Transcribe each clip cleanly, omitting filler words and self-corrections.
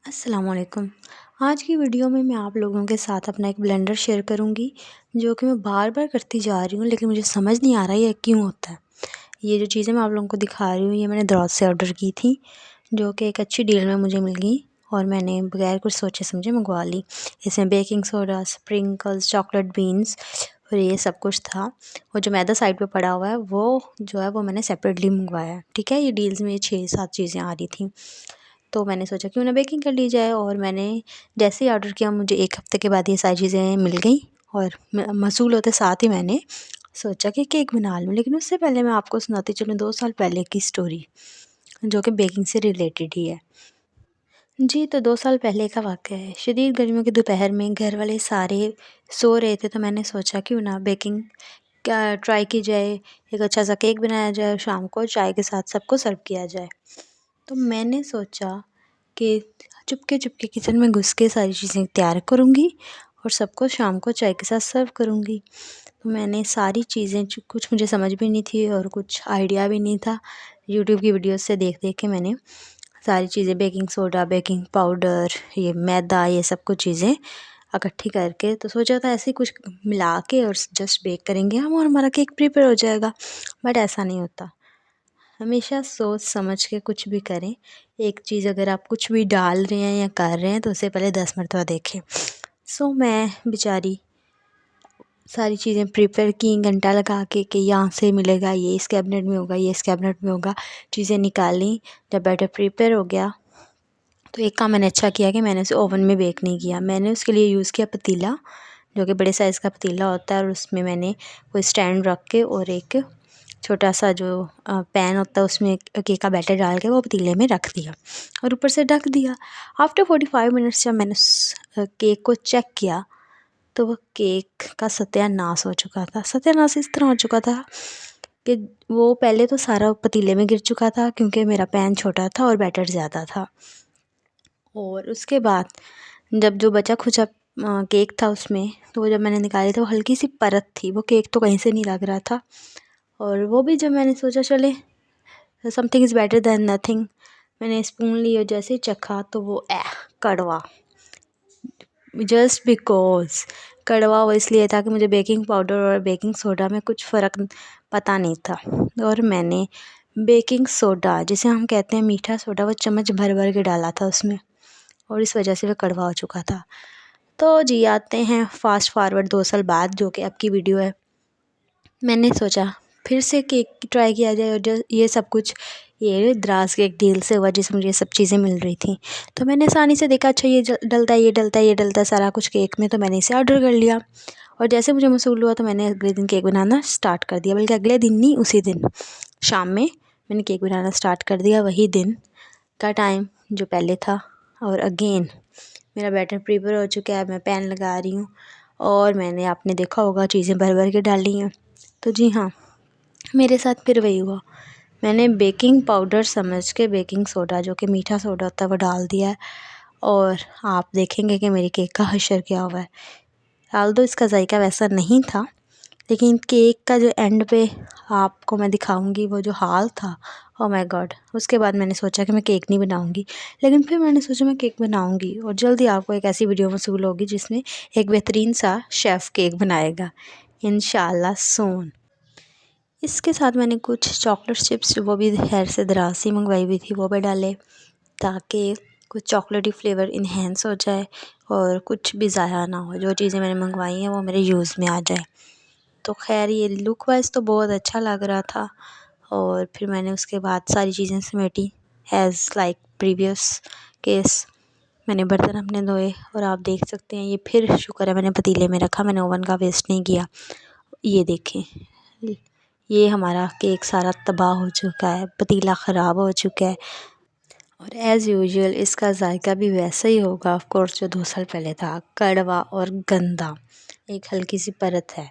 अस्सलाम वालेकुम। आज की वीडियो में मैं आप लोगों के साथ अपना एक ब्लेंडर शेयर करूंगी जो कि मैं बार बार करती जा रही हूँ, लेकिन मुझे समझ नहीं आ रहा है ये क्यों होता है। ये जो चीज़ें मैं आप लोगों को दिखा रही हूँ ये मैंने दराज से ऑर्डर की थी, जो कि एक अच्छी डील में मुझे मिल गई और मैंने बगैर कुछ सोचे समझे मंगवा ली। इसमें baking soda, sprinkles, chocolate beans और ये सब कुछ था। और जो मैदा साइड पे पड़ा हुआ है वो जो है वो मैंने सेपरेटली मंगवाया है। ठीक है, ये डील्स में 6-7 चीज़ें आ रही थी, तो मैंने सोचा क्यों ना बेकिंग कर ली जाए। और मैंने जैसे ही ऑर्डर किया मुझे 1 हफ़्ते के बाद ये सारी चीज़ें मिल गई और मौसूल होते साथ ही मैंने सोचा कि केक बना लूँ। लेकिन उससे पहले मैं आपको सुनाती चलूँ 2 साल पहले की स्टोरी, जो कि बेकिंग से रिलेटेड ही है। जी, तो 2 साल पहले का वाक़या है। शदीद गर्मियों की दोपहर में घर वाले सारे सो रहे थे, तो मैंने सोचा क्यों ना बेकिंग का ट्राई की जाए, एक अच्छा सा केक बनाया जाए और शाम को चाय के साथ सबको सर्व किया जाए। तो मैंने सोचा कि चुपके-चुपके किचन में घुस के सारी चीज़ें तैयार करूँगी और सबको शाम को चाय के साथ सर्व करूँगी। तो मैंने सारी चीज़ें कुछ मुझे समझ भी नहीं थी और कुछ आइडिया भी नहीं था। यूट्यूब की वीडियोस से देख-देख के मैंने सारी चीज़ें बेकिंग सोडा, बेकिंग पाउडर, ये मैदा, ये सब कुछ चीज़ें इकट्ठी करके तो सोचा था ऐसे ही कुछ मिला के और जस्ट बेक करेंगे हम और हमारा केक प्रिपेयर हो जाएगा। बट ऐसा नहीं होता। हमेशा सोच समझ के कुछ भी करें। एक चीज़ अगर आप कुछ भी डाल रहे हैं या कर रहे हैं तो उससे पहले 10 मरतबा देखें। मैं बेचारी सारी चीज़ें प्रिपेयर की, घंटा लगा के कि यहाँ से मिलेगा, ये इस कैबिनेट में होगा, ये इस कैबिनेट में होगा। चीज़ें निकाली, जब बैटर प्रिपेयर हो गया तो एक काम मैंने अच्छा किया कि मैंने उसे ओवन में बेक नहीं किया। मैंने उसके लिए यूज़ किया पतीला, जो कि बड़े साइज़ का पतीला होता है, और उसमें मैंने कोई स्टैंड रख के और एक छोटा सा जो पैन होता है उसमें केक का बैटर डाल के वो पतीले में रख दिया और ऊपर से ढक दिया। आफ्टर 45 मिनट्स जब मैंने उस केक को चेक किया तो वो केक का सत्यानाश हो चुका था। सत्यानाश इस तरह हो चुका था कि वो पहले तो सारा पतीले में गिर चुका था क्योंकि मेरा पैन छोटा था और बैटर ज़्यादा था। और उसके बाद जब जो बचा खुचा केक था उसमें, तो वो जब मैंने निकाली तो हल्की सी परत थी, वो केक तो कहीं से नहीं लग रहा था। और वो भी जब मैंने सोचा चले something is better than nothing, मैंने स्पून ली और जैसे ही चखा तो वो कड़वा। जस्ट बिकॉज कड़वा वो इसलिए था कि मुझे बेकिंग पाउडर और बेकिंग सोडा में कुछ फ़र्क पता नहीं था। और मैंने बेकिंग सोडा, जिसे हम कहते हैं मीठा सोडा, वो चम्मच भर भर के डाला था उसमें और इस वजह से वह कड़वा हो चुका था। तो जी आते हैं फास्ट फॉरवर्ड 2 साल बाद, जो कि अब की वीडियो है। मैंने सोचा फिर से केक ट्राई किया जाए और जो ये सब कुछ ये द्रास के एक डील से हुआ जिसमें मुझे ये सब चीज़ें मिल रही थी। तो मैंने आसानी से देखा अच्छा ये डलता है, ये डलता है, ये डलता है सारा कुछ केक में, तो मैंने इसे ऑर्डर कर लिया। और जैसे मुझे मसूल हुआ तो मैंने अगले दिन केक बनाना स्टार्ट कर दिया, बल्कि अगले दिन नहीं, उसी दिन शाम में मैंने केक बनाना स्टार्ट कर दिया, वही दिन का टाइम जो पहले था। और अगेन मेरा बैटर प्रिपेयर हो चुका है, मैं पैन लगा रही हूँ और मैंने आपने देखा होगा चीज़ें भर भर के डाली हैं। तो जी हाँ, मेरे साथ फिर वही हुआ। मैंने बेकिंग पाउडर समझ के बेकिंग सोडा, जो कि मीठा सोडा होता है, वो डाल दिया है और आप देखेंगे कि मेरे केक का हशर क्या हुआ है। ऑल्दो इसका जायका वैसा नहीं था, लेकिन केक का जो एंड पे आपको मैं दिखाऊंगी वो जो हाल था, ओह माय गॉड। उसके बाद मैंने सोचा कि मैं केक नहीं बनाऊंगी, लेकिन फिर मैंने सोचा मैं केक बनाऊंगी और जल्दी आपको एक ऐसी वीडियो मौसूल होगी जिसमें एक बेहतरीन सा शेफ़ केक बनाएगा, इंशाल्लाह सून। इसके साथ मैंने कुछ चॉकलेट चिप्स, वो भी खैर से दराज से मंगवाई हुई थी, वो भी डाले ताकि कुछ चॉकलेटी फ्लेवर इन्हेंस हो जाए और कुछ भी ज़ाया ना हो, जो चीज़ें मैंने मंगवाई हैं वो मेरे यूज़ में आ जाए। तो खैर ये लुक वाइज तो बहुत अच्छा लग रहा था। और फिर मैंने उसके बाद सारी चीज़ें समेटी एज़ लाइक प्रीवियस केस। मैंने बर्तन अपने धोए और आप देख सकते हैं, ये फिर शुक्र है मैंने पतीले में रखा, मैंने ओवन का वेस्ट नहीं किया। ये देखें, ये हमारा केक सारा तबाह हो चुका है, पतीला ख़राब हो चुका है और एज़ यूजुअल इसका जायका भी वैसा ही होगा ऑफ कोर्स जो 2 साल पहले था, कड़वा और गंदा, एक हल्की सी परत है।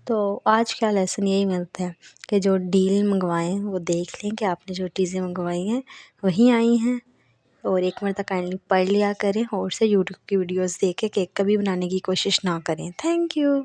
तो आज का लेसन यही मिलता है कि जो डील मंगवाएं वो देख लें कि आपने जो चीज़ें मंगवाई हैं वही आई हैं, और एक मरतबा काइंडली पढ़ लिया करें और से यूट्यूब की वीडियोस देख के केक कभी बनाने की कोशिश ना करें। Thank you.